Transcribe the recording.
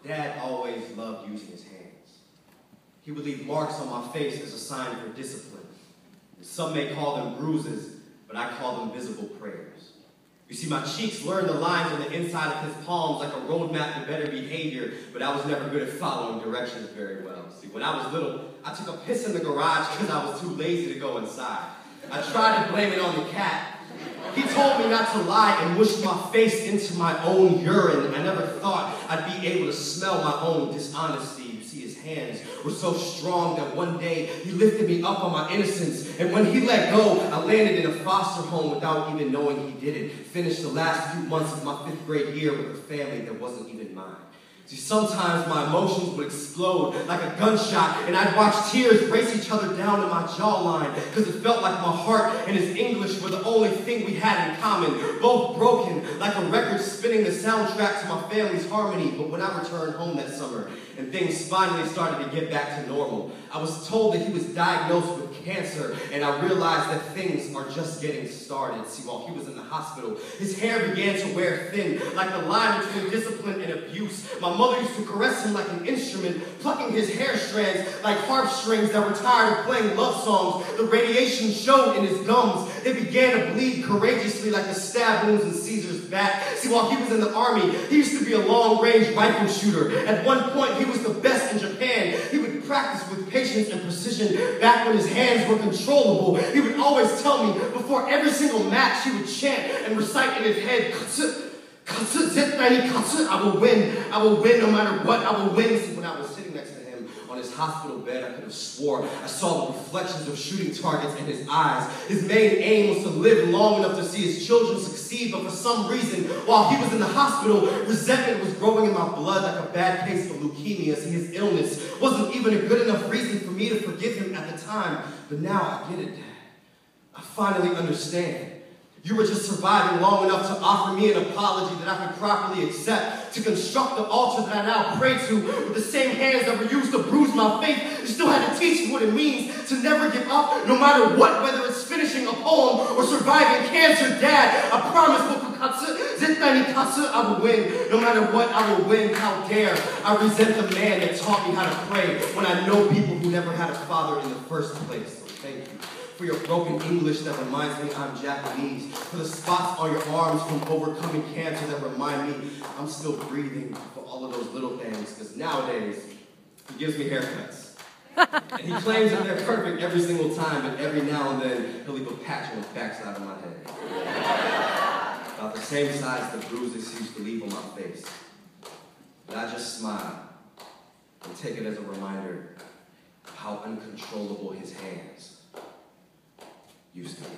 Dad always loved using his hands. He would leave marks on my face as a sign for discipline. Some may call them bruises, but I call them visible prayers. You see, my cheeks learned the lines on the inside of his palms like a roadmap to better behavior, but I was never good at following directions very well. See, when I was little, I took a piss in the garage because I was too lazy to go inside. I tried to blame it on the cat. He told me not to lie and mushed my face into my own urine. I never thought I'd be able to smell my own dishonesty. You see, his hands were so strong that one day he lifted me up on my innocence. And when he let go, I landed in a foster home without even knowing he did it. Finished the last few months of my 5th grade year with a family that wasn't even mine. See, sometimes my emotions would explode like a gunshot, and I'd watch tears race each other down to my jawline because it felt like my heart and his English were the only thing we had in common, both broken like a record spinning the soundtrack to my family's harmony. But when I returned home that summer and things finally started to get back to normal, I was told that he was diagnosed with cancer, and I realized that things are just getting started. See, while he was in the hospital, his hair began to wear thin, like the line between discipline and abuse. My mother used to caress him like an instrument, plucking his hair strands like harp strings that were tired of playing love songs. The radiation showed in his gums. They began to bleed courageously like the stab wounds in Caesar's back. See, while he was in the army, he used to be a long-range rifle shooter. At one point, he was the best in Japan. He would practice with patience and precision back when his hands were controllable. He would always tell me before every single match, he would chant and recite in his head, "Katsu, katsu, zettai katsu, I will win no matter what, I will win." See, when I was sitting next to him on his hospital bed, I could have swore I saw the reflections of shooting targets in his eyes. His main aim was to live long enough to see his children succeed, but for some reason, while he was in the hospital, resentment was growing in my blood like a bad case of leukemia. See, his illness wasn't even a good enough reason for me to forgive him at the time, but now I get it, Dad. I finally understand. You were just surviving long enough to offer me an apology that I could properly accept, to construct the altar that I now pray to with the same hands that were used to bruise my faith. You still had to teach me what it means to never give up, no matter what, whether it's finishing a poem or surviving cancer. Dad, I promise, I will win. No matter what, I will win. How dare I resent the man that taught me how to pray when I know people who never had a father in the first place. So thank you for your broken English that reminds me I'm Japanese, for the spots on your arms from overcoming cancer that remind me I'm still breathing, for all of those little things, because nowadays, he gives me haircuts. And he claims that they're perfect every single time, but every now and then, he'll leave a patch on the backside of my head. About the same size the bruises he used to leave on my face. But I just smile and take it as a reminder of how uncontrollable his hands used to be.